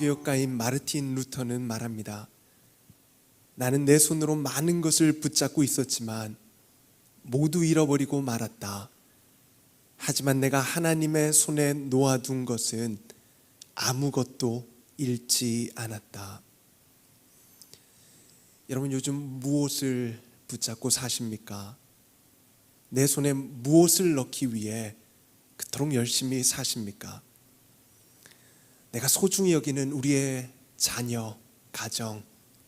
개혁가인 마르틴 루터는 말합니다. 나는 내 손으로 많은 것을 붙잡고 있었지만 모두 잃어버리고 말았다. 하지만 내가 하나님의 손에 놓아둔 것은 아무것도 잃지 않았다. 여러분, 요즘 무엇을 붙잡고 사십니까? 내 손에 무엇을 넣기 위해 그토록 열심히 사십니까? 내가 소중히 여기는 우리의 자녀, 가정,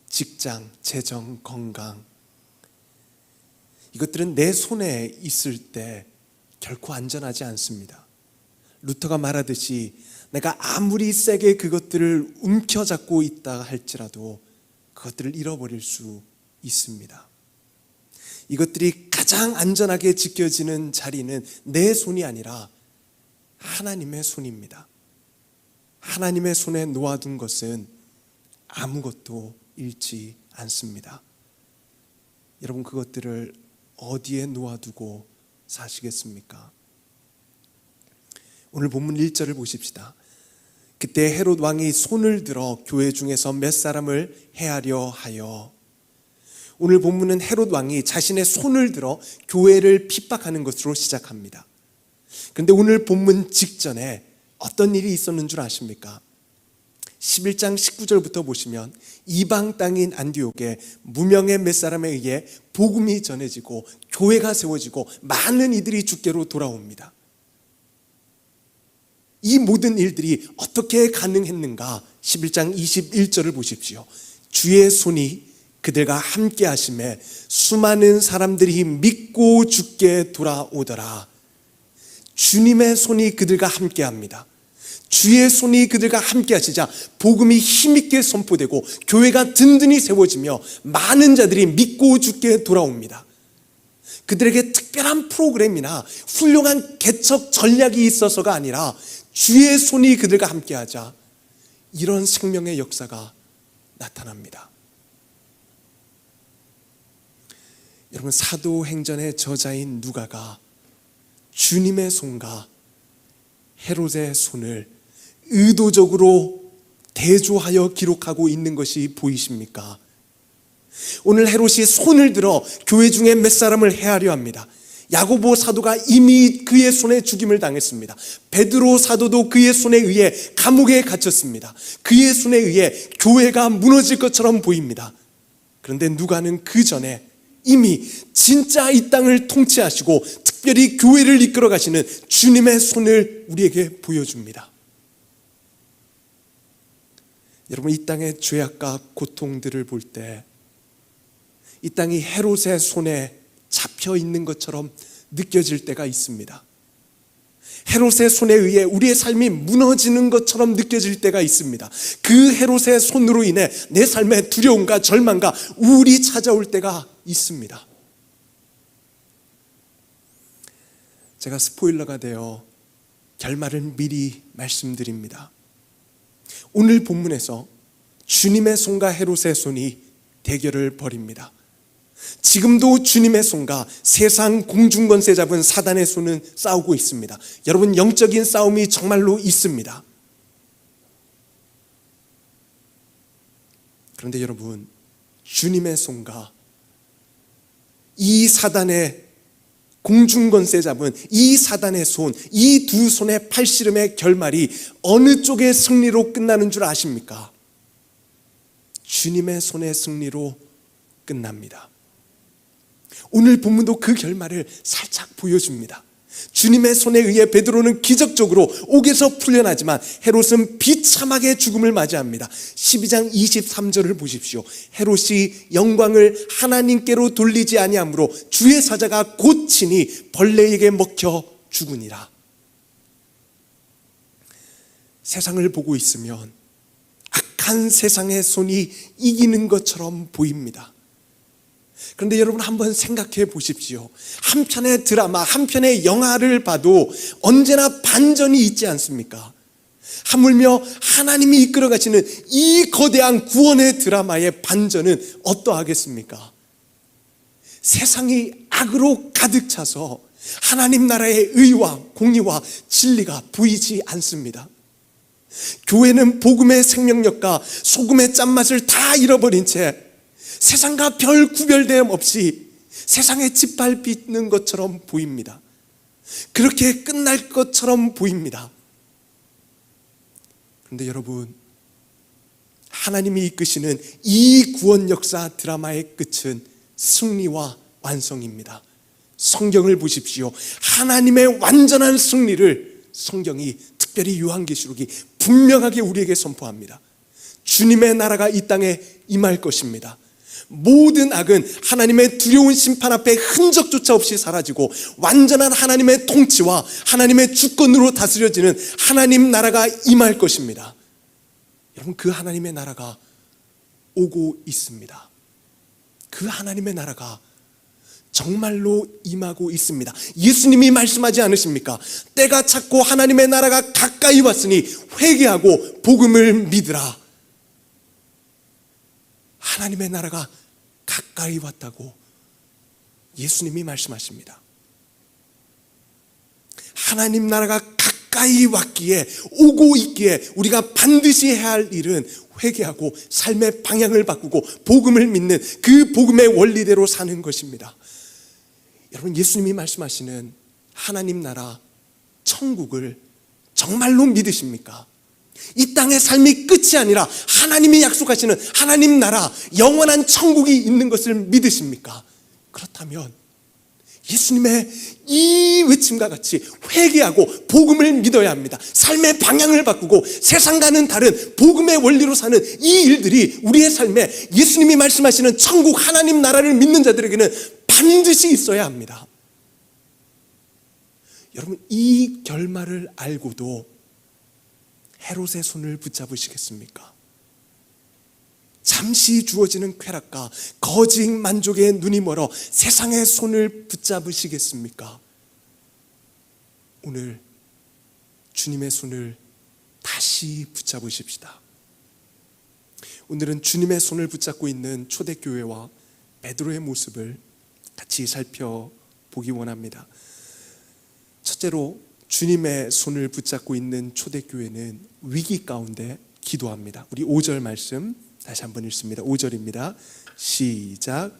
직장, 재정, 건강, 이것들은 내 손에 있을 때 결코 안전하지 않습니다. 루터가 말하듯이 내가 아무리 세게 그것들을 움켜잡고 있다 할지라도 그것들을 잃어버릴 수 있습니다. 이것들이 가장 안전하게 지켜지는 자리는 내 손이 아니라 하나님의 손입니다. 하나님의 손에 놓아둔 것은 아무것도 잃지 않습니다. 여러분, 그것들을 어디에 놓아두고 사시겠습니까? 오늘 본문 1절을 보십시다. 그때 헤롯 왕이 손을 들어 교회 중에서 몇 사람을 해하려 하여. 오늘 본문은 헤롯 왕이 자신의 손을 들어 교회를 핍박하는 것으로 시작합니다. 그런데 오늘 본문 직전에 어떤 일이 있었는 줄 아십니까? 11장 19절부터 보시면 이방 땅인 안디옥에 무명의 몇 사람에 의해 복음이 전해지고 교회가 세워지고 많은 이들이 주께로 돌아옵니다. 이 모든 일들이 어떻게 가능했는가? 11장 21절을 보십시오. 주의 손이 그들과 함께 하심에 수많은 사람들이 믿고 주께 돌아오더라. 주님의 손이 그들과 함께 합니다. 주의 손이 그들과 함께 하시자 복음이 힘있게 선포되고 교회가 든든히 세워지며 많은 자들이 믿고 주께 돌아옵니다. 그들에게 특별한 프로그램이나 훌륭한 개척 전략이 있어서가 아니라 주의 손이 그들과 함께 하자 이런 생명의 역사가 나타납니다. 여러분, 사도행전의 저자인 누가가 주님의 손과 헤롯의 손을 의도적으로 대조하여 기록하고 있는 것이 보이십니까? 오늘 헤롯이 손을 들어 교회 중에 몇 사람을 해하려 합니다. 야고보 사도가 이미 그의 손에 죽임을 당했습니다. 베드로 사도도 그의 손에 의해 감옥에 갇혔습니다. 그의 손에 의해 교회가 무너질 것처럼 보입니다. 그런데 누가는 그 전에 이미 진짜 이 땅을 통치하시고 특별히 교회를 이끌어 가시는 주님의 손을 우리에게 보여줍니다. 여러분, 이 땅의 죄악과 고통들을 볼 때 이 땅이 헤롯의 손에 잡혀 있는 것처럼 느껴질 때가 있습니다. 헤롯의 손에 의해 우리의 삶이 무너지는 것처럼 느껴질 때가 있습니다. 그 헤롯의 손으로 인해 내 삶에 두려움과 절망과 우울이 찾아올 때가 있습니다. 제가 스포일러가 되어 결말을 미리 말씀드립니다. 오늘 본문에서 주님의 손과 헤롯의 손이 대결을 벌입니다. 지금도 주님의 손과 세상 공중권세 잡은 사단의 손은 싸우고 있습니다. 여러분, 영적인 싸움이 정말로 있습니다. 그런데 여러분, 주님의 손과 이 사단의 공중권세 잡은 이 사단의 손, 이 두 손의 팔씨름의 결말이 어느 쪽의 승리로 끝나는 줄 아십니까? 주님의 손의 승리로 끝납니다. 오늘 본문도 그 결말을 살짝 보여줍니다. 주님의 손에 의해 베드로는 기적적으로 옥에서 풀려나지만 헤롯은 비참하게 죽음을 맞이합니다. 12장 23절을 보십시오. 헤롯이 영광을 하나님께로 돌리지 아니하므로 주의 사자가 곧 친히 벌레에게 먹혀 죽으니라. 세상을 보고 있으면 악한 세상의 손이 이기는 것처럼 보입니다. 그런데 여러분, 한번 생각해 보십시오. 한 편의 드라마, 한 편의 영화를 봐도 언제나 반전이 있지 않습니까? 하물며 하나님이 이끌어 가시는 이 거대한 구원의 드라마의 반전은 어떠하겠습니까? 세상이 악으로 가득 차서 하나님 나라의 의와 공의와 진리가 보이지 않습니다. 교회는 복음의 생명력과 소금의 짠맛을 다 잃어버린 채 세상과 별 구별됨 없이 세상에 짓밟히는 것처럼 보입니다. 그렇게 끝날 것처럼 보입니다. 그런데 여러분, 하나님이 이끄시는 이 구원 역사 드라마의 끝은 승리와 완성입니다. 성경을 보십시오. 하나님의 완전한 승리를 성경이, 특별히 요한계시록이 분명하게 우리에게 선포합니다. 주님의 나라가 이 땅에 임할 것입니다. 모든 악은 하나님의 두려운 심판 앞에 흔적조차 없이 사라지고 완전한 하나님의 통치와 하나님의 주권으로 다스려지는 하나님 나라가 임할 것입니다. 여러분, 그 하나님의 나라가 오고 있습니다. 그 하나님의 나라가 정말로 임하고 있습니다. 예수님이 말씀하지 않으십니까? 때가 찼고 하나님의 나라가 가까이 왔으니 회개하고 복음을 믿으라. 하나님의 나라가 가까이 왔다고 예수님이 말씀하십니다. 하나님 나라가 가까이 왔기에, 오고 있기에 우리가 반드시 해야 할 일은 회개하고 삶의 방향을 바꾸고 복음을 믿는 그 복음의 원리대로 사는 것입니다. 여러분, 예수님이 말씀하시는 하나님 나라, 천국을 정말로 믿으십니까? 이 땅의 삶이 끝이 아니라 하나님이 약속하시는 하나님 나라, 영원한 천국이 있는 것을 믿으십니까? 그렇다면 예수님의 이 외침과 같이 회개하고 복음을 믿어야 합니다. 삶의 방향을 바꾸고 세상과는 다른 복음의 원리로 사는 이 일들이 우리의 삶에 예수님이 말씀하시는 천국 하나님 나라를 믿는 자들에게는 반드시 있어야 합니다. 여러분, 이 결말을 알고도 헤롯의 손을 붙잡으시겠습니까? 잠시 주어지는 쾌락과 거짓 만족에 눈이 멀어 세상의 손을 붙잡으시겠습니까? 오늘 주님의 손을 다시 붙잡으십시다. 오늘은 주님의 손을 붙잡고 있는 초대교회와 베드로의 모습을 같이 살펴보기 원합니다. 첫째로, 주님의 손을 붙잡고 있는 초대교회는 위기 가운데 기도합니다. 우리 5절 말씀 다시 한번 읽습니다. 5절입니다. 시작.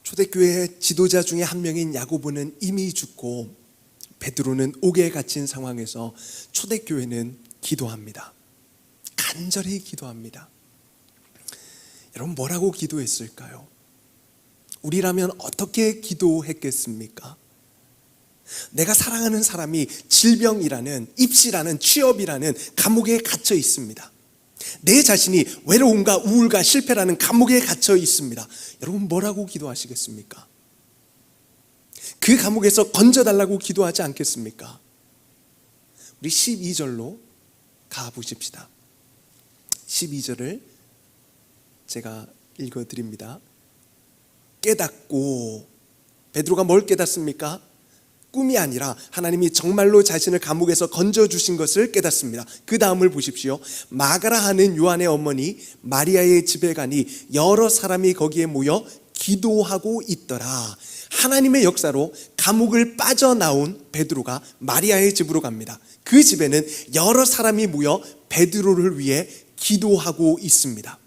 초대교회의 지도자 중에 한 명인 야고보는 이미 죽고 베드로는 옥에 갇힌 상황에서 초대교회는 기도합니다. 간절히 기도합니다. 여러분, 뭐라고 기도했을까요? 우리라면 어떻게 기도했겠습니까? 내가 사랑하는 사람이 질병이라는, 입시라는, 취업이라는 감옥에 갇혀 있습니다. 내 자신이 외로움과 우울과 실패라는 감옥에 갇혀 있습니다. 여러분, 뭐라고 기도하시겠습니까? 그 감옥에서 건져달라고 기도하지 않겠습니까? 우리 12절로 가보십시다. 12절을 제가 읽어드립니다. 깨닫고, 베드로가 뭘 깨닫습니까? 꿈이 아니라 하나님이 정말로 자신을 감옥에서 건져주신 것을 깨닫습니다. 그 다음을 보십시오. 마가라 하는 요한의 어머니 마리아의 집에 가니 여러 사람이 거기에 모여 기도하고 있더라. 하나님의 역사로 감옥을 빠져나온 베드로가 마리아의 집으로 갑니다. 그 집에는 여러 사람이 모여 베드로를 위해 기도하고 있습니다.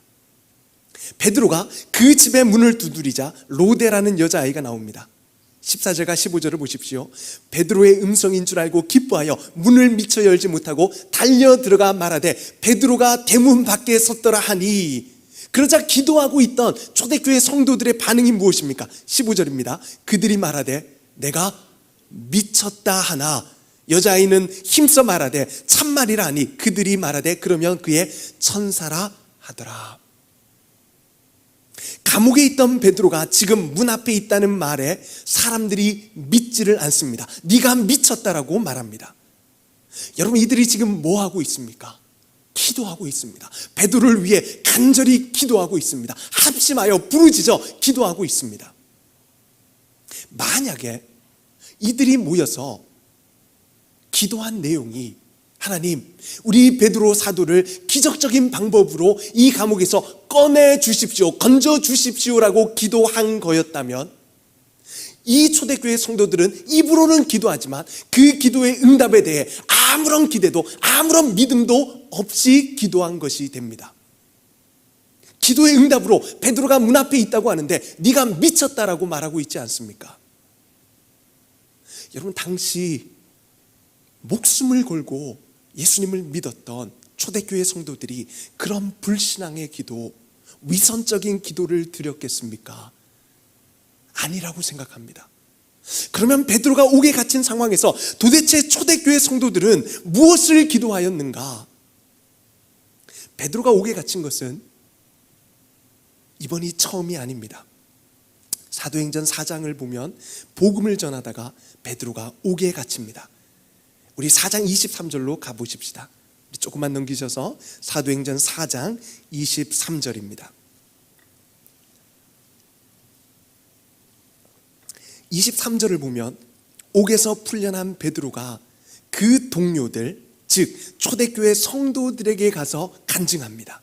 베드로가 그 집의 문을 두드리자 로데라는 여자아이가 나옵니다. 14절과 15절을 보십시오. 베드로의 음성인 줄 알고 기뻐하여 문을 미처 열지 못하고 달려 들어가 말하되 베드로가 대문 밖에 섰더라 하니, 그러자 기도하고 있던 초대교회 성도들의 반응이 무엇입니까? 15절입니다. 그들이 말하되 내가 미쳤다 하나, 여자아이는 힘써 말하되 참말이라 하니 그들이 말하되 그러면 그의 천사라 하더라. 감옥에 있던 베드로가 지금 문 앞에 있다는 말에 사람들이 믿지를 않습니다. 네가 미쳤다라고 말합니다. 여러분, 이들이 지금 뭐 하고 있습니까? 기도하고 있습니다. 베드로를 위해 간절히 기도하고 있습니다. 합심하여 부르짖어 기도하고 있습니다. 만약에 이들이 모여서 기도한 내용이 하나님, 우리 베드로 사도를 기적적인 방법으로 이 감옥에서 꺼내 주십시오, 건져 주십시오라고 기도한 거였다면 이 초대교회 성도들은 입으로는 기도하지만 그 기도의 응답에 대해 아무런 기대도 아무런 믿음도 없이 기도한 것이 됩니다. 기도의 응답으로 베드로가 문 앞에 있다고 하는데 네가 미쳤다라고 말하고 있지 않습니까? 여러분, 당시 목숨을 걸고 예수님을 믿었던 초대교회 성도들이 그런 불신앙의 기도, 위선적인 기도를 드렸겠습니까? 아니라고 생각합니다. 그러면 베드로가 옥에 갇힌 상황에서 도대체 초대교회 성도들은 무엇을 기도하였는가? 베드로가 옥에 갇힌 것은 이번이 처음이 아닙니다. 사도행전 4장을 보면 복음을 전하다가 베드로가 옥에 갇힙니다. 우리 4장 23절로 가보십시다. 조금만 넘기셔서 사도행전 4장 23절입니다. 23절을 보면 옥에서 풀려난 베드로가 그 동료들, 즉 초대교회 성도들에게 가서 간증합니다.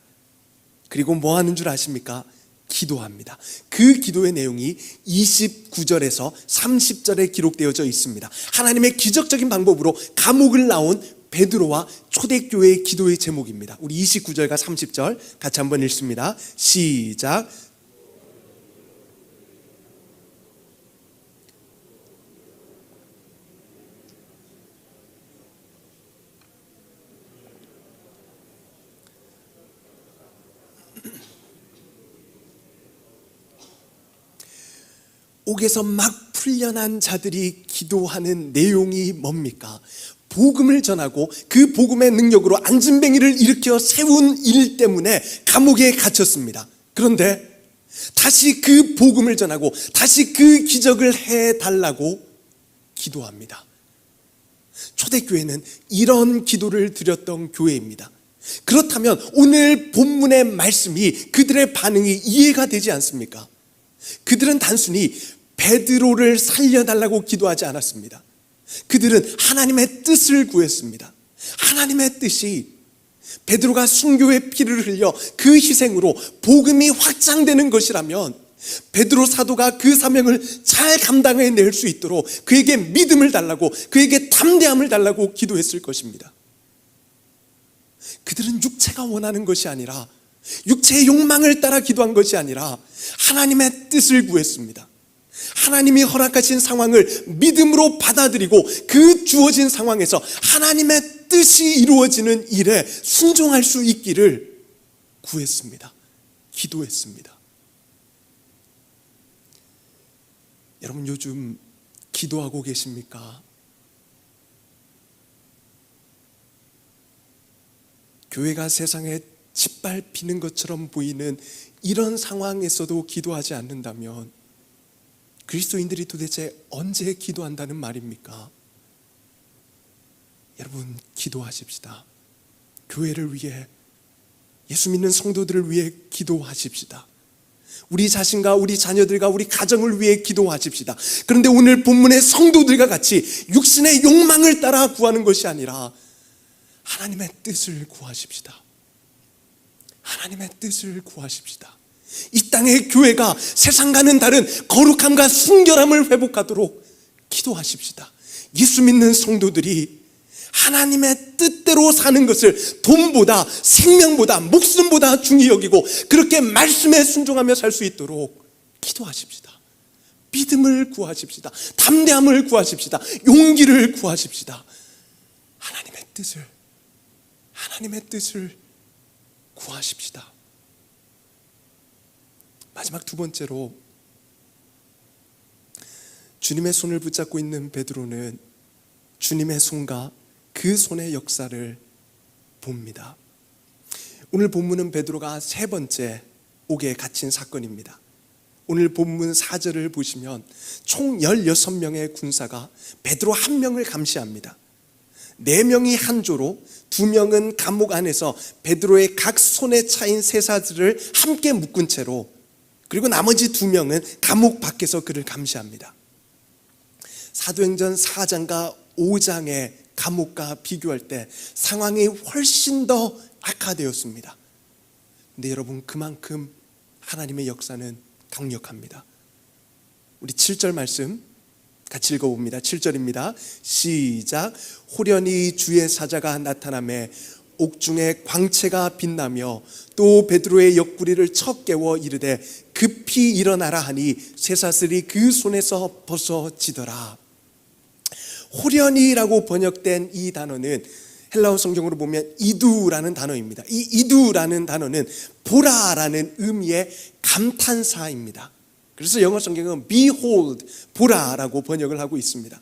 그리고 뭐 하는 줄 아십니까? 기도합니다. 그 기도의 내용이 29절에서 30절에 기록되어져 있습니다. 하나님의 기적적인 방법으로 감옥을 나온 베드로와 초대교회의 기도의 제목입니다. 우리 29절과 30절 같이 한번 읽습니다. 시작. 옥에서 막 풀려난 자들이 기도하는 내용이 뭡니까? 복음을 전하고 그 복음의 능력으로 안진뱅이를 일으켜 세운 일 때문에 감옥에 갇혔습니다. 그런데 다시 그 복음을 전하고 다시 그 기적을 해달라고 기도합니다. 초대교회는 이런 기도를 드렸던 교회입니다. 그렇다면 오늘 본문의 말씀이, 그들의 반응이 이해가 되지 않습니까? 그들은 단순히 베드로를 살려달라고 기도하지 않았습니다. 그들은 하나님의 뜻을 구했습니다. 하나님의 뜻이 베드로가 순교의 피를 흘려 그 희생으로 복음이 확장되는 것이라면 베드로 사도가 그 사명을 잘 감당해낼 수 있도록 그에게 믿음을 달라고, 그에게 담대함을 달라고 기도했을 것입니다. 그들은 육체가 원하는 것이 아니라, 육체의 욕망을 따라 기도한 것이 아니라 하나님의 뜻을 구했습니다. 하나님이 허락하신 상황을 믿음으로 받아들이고 그 주어진 상황에서 하나님의 뜻이 이루어지는 일에 순종할 수 있기를 구했습니다. 기도했습니다. 여러분, 요즘 기도하고 계십니까? 교회가 세상에 짓밟히는 것처럼 보이는 이런 상황에서도 기도하지 않는다면 그리스도인들이 도대체 언제 기도한다는 말입니까? 여러분, 기도하십시다. 교회를 위해, 예수 믿는 성도들을 위해 기도하십시다. 우리 자신과 우리 자녀들과 우리 가정을 위해 기도하십시다. 그런데 오늘 본문의 성도들과 같이 육신의 욕망을 따라 구하는 것이 아니라 하나님의 뜻을 구하십시다. 하나님의 뜻을 구하십시다. 이 땅의 교회가 세상과는 다른 거룩함과 순결함을 회복하도록 기도하십시다. 예수 믿는 성도들이 하나님의 뜻대로 사는 것을 돈보다, 생명보다, 목숨보다 중히 여기고 그렇게 말씀에 순종하며 살 수 있도록 기도하십시다. 믿음을 구하십시다. 담대함을 구하십시다. 용기를 구하십시다. 하나님의 뜻을 구하십시다. 마지막 두 번째로, 주님의 손을 붙잡고 있는 베드로는 주님의 손과 그 손의 역사를 봅니다. 오늘 본문은 베드로가 세 번째 옥에 갇힌 사건입니다. 오늘 본문 4절을 보시면 총 16명의 군사가 베드로 한 명을 감시합니다. 4명이 한 조로 2명은 감옥 안에서 베드로의 각 손에 차인 쇠사슬을 함께 묶은 채로, 그리고 나머지 2명은 감옥 밖에서 그를 감시합니다. 사도행전 4장과 5장의 감옥과 비교할 때 상황이 훨씬 더 악화되었습니다. 근데 여러분, 그만큼 하나님의 역사는 강력합니다. 우리 7절 말씀 같이 읽어봅니다. 7절입니다. 시작. 호련히 주의 사자가 나타나매 옥중에 광채가 빛나며 또 베드로의 옆구리를 쳐 깨워 이르되 급히 일어나라 하니 쇠사슬이 그 손에서 벗어지더라. 호련히라고 번역된 이 단어는 헬라어 성경으로 보면 이두라는 단어입니다. 이 이두라는 단어는 보라라는 의미의 감탄사입니다. 그래서 영어 성경은 behold, 보라라고 번역을 하고 있습니다.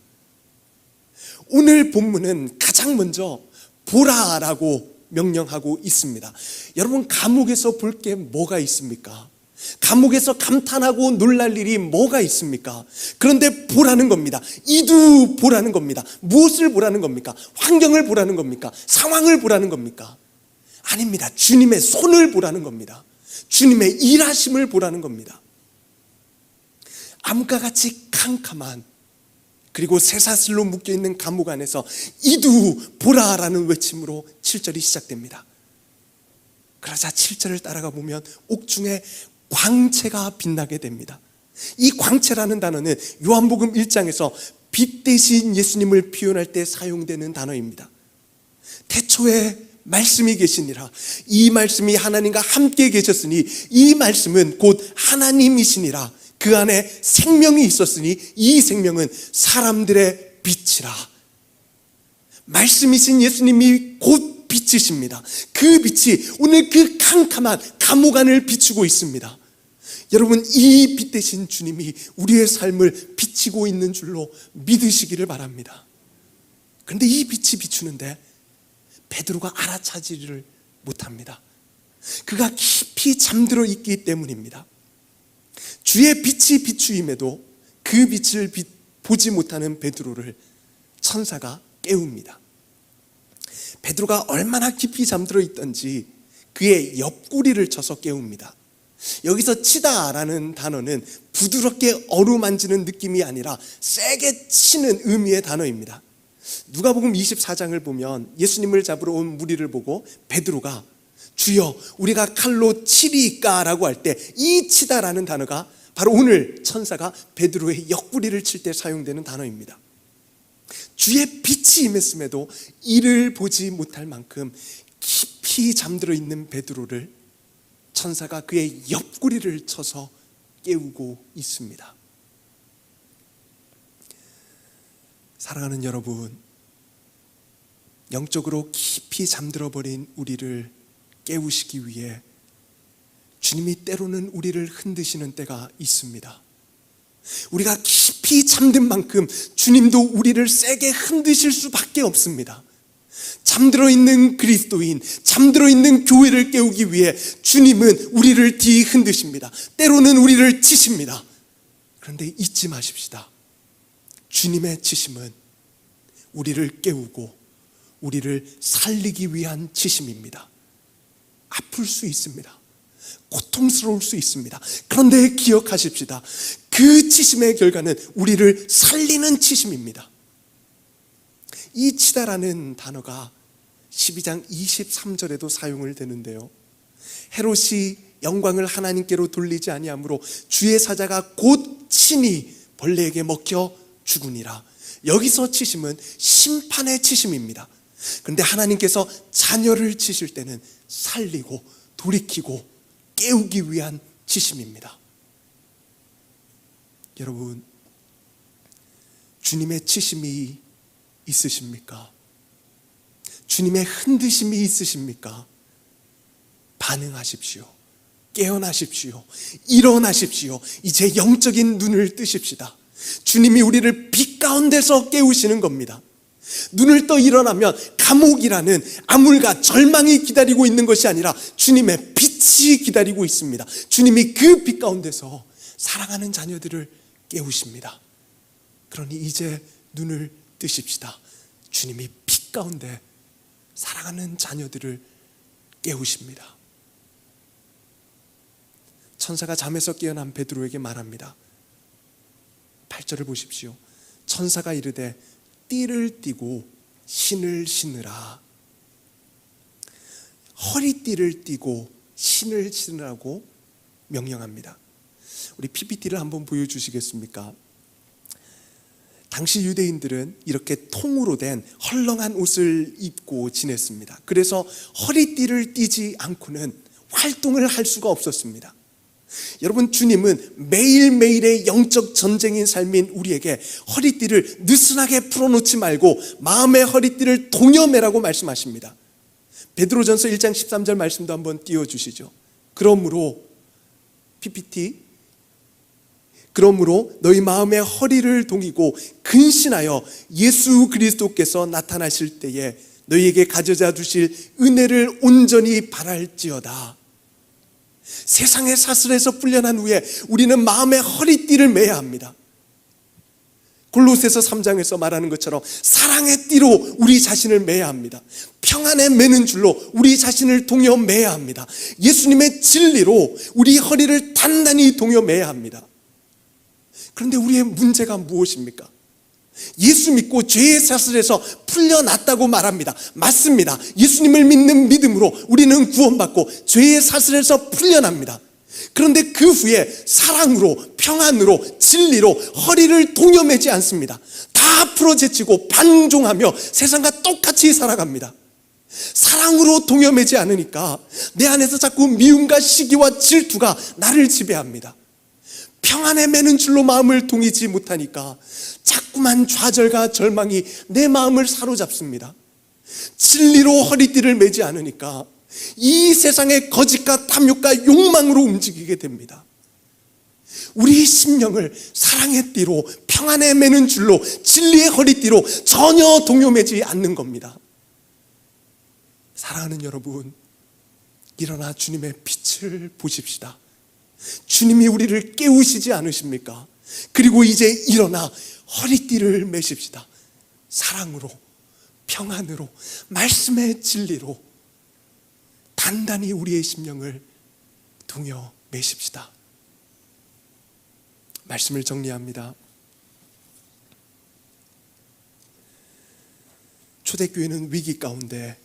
오늘 본문은 가장 먼저 보라라고 명령하고 있습니다. 여러분, 감옥에서 볼 게 뭐가 있습니까? 감옥에서 감탄하고 놀랄 일이 뭐가 있습니까? 그런데 보라는 겁니다. 이두 보라는 겁니다. 무엇을 보라는 겁니까? 환경을 보라는 겁니까? 상황을 보라는 겁니까? 아닙니다. 주님의 손을 보라는 겁니다. 주님의 일하심을 보라는 겁니다. 암과 같이 캄캄한, 그리고 쇠사슬로 묶여있는 감옥 안에서 이두 보라라는 외침으로 7절이 시작됩니다. 그러자 7절을 따라가 보면 옥중에 광채가 빛나게 됩니다. 이 광채라는 단어는 요한복음 1장에서 빛 대신 예수님을 표현할 때 사용되는 단어입니다. 태초에 말씀이 계시니라. 이 말씀이 하나님과 함께 계셨으니 이 말씀은 곧 하나님이시니라. 그 안에 생명이 있었으니 이 생명은 사람들의 빛이라. 말씀이신 예수님이 곧 빛이십니다. 그 빛이 오늘 그 캄캄한 감옥 안을 비추고 있습니다. 여러분, 이 빛 대신 주님이 우리의 삶을 비치고 있는 줄로 믿으시기를 바랍니다. 그런데 이 빛이 비추는데 베드로가 알아차지를 못합니다. 그가 깊이 잠들어 있기 때문입니다. 주의 빛이 비추임에도 그 빛을 보지 못하는 베드로를 천사가 깨웁니다. 베드로가 얼마나 깊이 잠들어 있던지 그의 옆구리를 쳐서 깨웁니다. 여기서 치다라는 단어는 부드럽게 어루만지는 느낌이 아니라 세게 치는 의미의 단어입니다. 누가복음 24장을 보면 예수님을 잡으러 온 무리를 보고 베드로가 주여 우리가 칼로 치리까 라고 할 때 이 치다라는 단어가 바로 오늘 천사가 베드로의 옆구리를 칠 때 사용되는 단어입니다. 주의 빛이 임했음에도 이를 보지 못할 만큼 깊이 잠들어 있는 베드로를 천사가 그의 옆구리를 쳐서 깨우고 있습니다. 사랑하는 여러분, 영적으로 깊이 잠들어 버린 우리를 깨우시기 위해 주님이 때로는 우리를 흔드시는 때가 있습니다. 우리가 깊이 잠든 만큼 주님도 우리를 세게 흔드실 수밖에 없습니다. 잠들어 있는 그리스도인, 잠들어 있는 교회를 깨우기 위해 주님은 우리를 뒤흔드십니다. 때로는 우리를 치십니다. 그런데 잊지 마십시다. 주님의 치심은 우리를 깨우고 우리를 살리기 위한 치심입니다. 아플 수 있습니다. 고통스러울 수 있습니다. 그런데 기억하십시다. 그 치심의 결과는 우리를 살리는 치심입니다. 이 치다라는 단어가 12장 23절에도 사용을 되는데요, 헤롯이 영광을 하나님께로 돌리지 아니하므로 주의 사자가 곧 친히 벌레에게 먹혀 죽으니라. 여기서 치심은 심판의 치심입니다. 그런데 하나님께서 자녀를 치실 때는 살리고 돌이키고 깨우기 위한 치심입니다. 여러분, 주님의 치심이 있으십니까? 주님의 흔드심이 있으십니까? 반응하십시오. 깨어나십시오. 일어나십시오. 이제 영적인 눈을 뜨십시다. 주님이 우리를 빛 가운데서 깨우시는 겁니다. 눈을 떠 일어나면 감옥이라는 암울과 절망이 기다리고 있는 것이 아니라 주님의 빛이 기다리고 있습니다. 주님이 그 빛 가운데서 사랑하는 자녀들을 깨우십니다. 그러니 이제 눈을 뜨십시다. 주님이 빛 가운데 사랑하는 자녀들을 깨우십니다. 천사가 잠에서 깨어난 베드로에게 말합니다. 8절을 보십시오. 천사가 이르되 띠를 띠고 신을 신으라. 허리띠를 띠고 신을 신으라고 명령합니다. 우리 PPT를 한번 보여주시겠습니까? 당시 유대인들은 이렇게 통으로 된 헐렁한 옷을 입고 지냈습니다. 그래서 허리띠를 띠지 않고는 활동을 할 수가 없었습니다. 여러분, 주님은 매일매일의 영적 전쟁인 삶인 우리에게 허리띠를 느슨하게 풀어놓지 말고 마음의 허리띠를 동여매라고 말씀하십니다. 베드로전서 1장 13절 말씀도 한번 띄워주시죠. 그러므로 PPT, 그러므로 너희 마음의 허리를 동이고 근신하여 예수 그리스도께서 나타나실 때에 너희에게 가져다 주실 은혜를 온전히 바랄지어다. 세상의 사슬에서 풀려난 후에 우리는 마음의 허리띠를 매야 합니다. 골로새서 3장에서 말하는 것처럼 사랑의 띠로 우리 자신을 매야 합니다. 평안에 매는 줄로 우리 자신을 동여 매야 합니다. 예수님의 진리로 우리 허리를 단단히 동여 매야 합니다. 그런데 우리의 문제가 무엇입니까? 예수 믿고 죄의 사슬에서 풀려났다고 말합니다. 맞습니다. 예수님을 믿는 믿음으로 우리는 구원받고 죄의 사슬에서 풀려납니다. 그런데 그 후에 사랑으로, 평안으로, 진리로 허리를 동여매지 않습니다. 다 풀어제치고 반종하며 세상과 똑같이 살아갑니다. 사랑으로 동여매지 않으니까 내 안에서 자꾸 미움과 시기와 질투가 나를 지배합니다. 평안에 매는 줄로 마음을 동이지 못하니까 자꾸만 좌절과 절망이 내 마음을 사로잡습니다. 진리로 허리띠를 매지 않으니까 이 세상의 거짓과 탐욕과 욕망으로 움직이게 됩니다. 우리 심령을 사랑의 띠로, 평안에 매는 줄로, 진리의 허리띠로 전혀 동요매지 않는 겁니다. 사랑하는 여러분, 일어나 주님의 빛을 보십시다. 주님이 우리를 깨우시지 않으십니까? 그리고 이제 일어나 허리띠를 매십시다. 사랑으로, 평안으로, 말씀의 진리로 단단히 우리의 심령을 동여 매십시다. 말씀을 정리합니다. 초대교회는 위기 가운데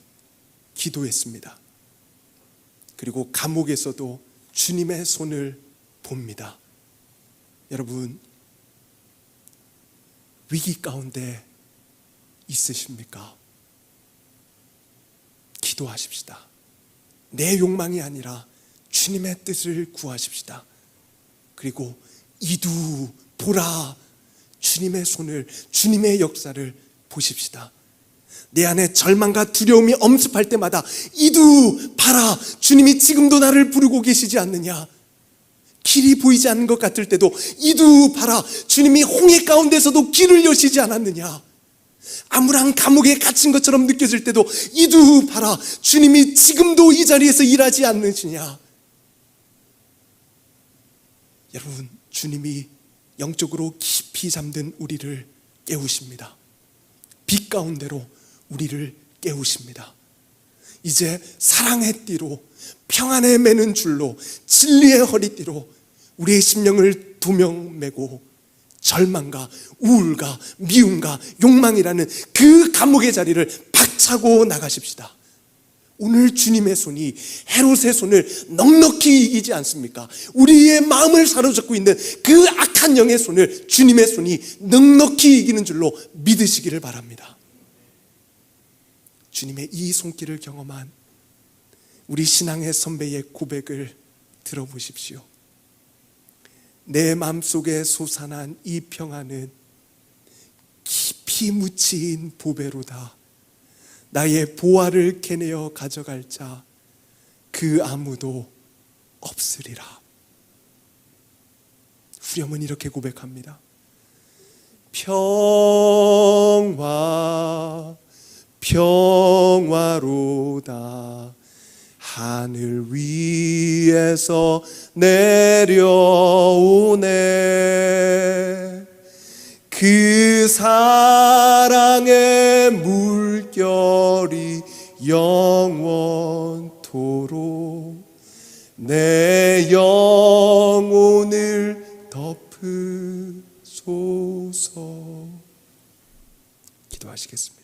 기도했습니다. 그리고 감옥에서도 주님의 손을 봅니다. 여러분, 위기 가운데 있으십니까? 기도하십시다. 내 욕망이 아니라 주님의 뜻을 구하십시다. 그리고 이두 보라, 주님의 손을, 주님의 역사를 보십시다. 내 안에 절망과 두려움이 엄습할 때마다 이두 봐라, 주님이 지금도 나를 부르고 계시지 않느냐. 길이 보이지 않는 것 같을 때도 이두 봐라, 주님이 홍해 가운데서도 길을 여시지 않았느냐. 암울한 감옥에 갇힌 것처럼 느껴질 때도 이두 봐라, 주님이 지금도 이 자리에서 일하지 않으시냐. 여러분, 주님이 영적으로 깊이 잠든 우리를 깨우십니다. 빛 가운데로 우리를 깨우십니다. 이제 사랑의 띠로, 평안에 매는 줄로, 진리의 허리띠로 우리의 심령을 두명매고 절망과 우울과 미움과 욕망이라는 그 감옥의 자리를 박차고 나가십시다. 오늘 주님의 손이 헤롯의 손을 넉넉히 이기지 않습니까? 우리의 마음을 사로잡고 있는 그 악한 영의 손을 주님의 손이 넉넉히 이기는 줄로 믿으시기를 바랍니다. 주님의 이 손길을 경험한 우리 신앙의 선배의 고백을 들어보십시오. 내 마음속에 솟아난 이 평안은 깊이 묻힌 보배로다. 나의 보화를 캐내어 가져갈 자 그 아무도 없으리라. 후렴은 이렇게 고백합니다. 평화로다. 하늘 위에서 내려오네. 그 사랑의 물결이 영원토록 내 영혼을 덮으소서. 기도하시겠습니다.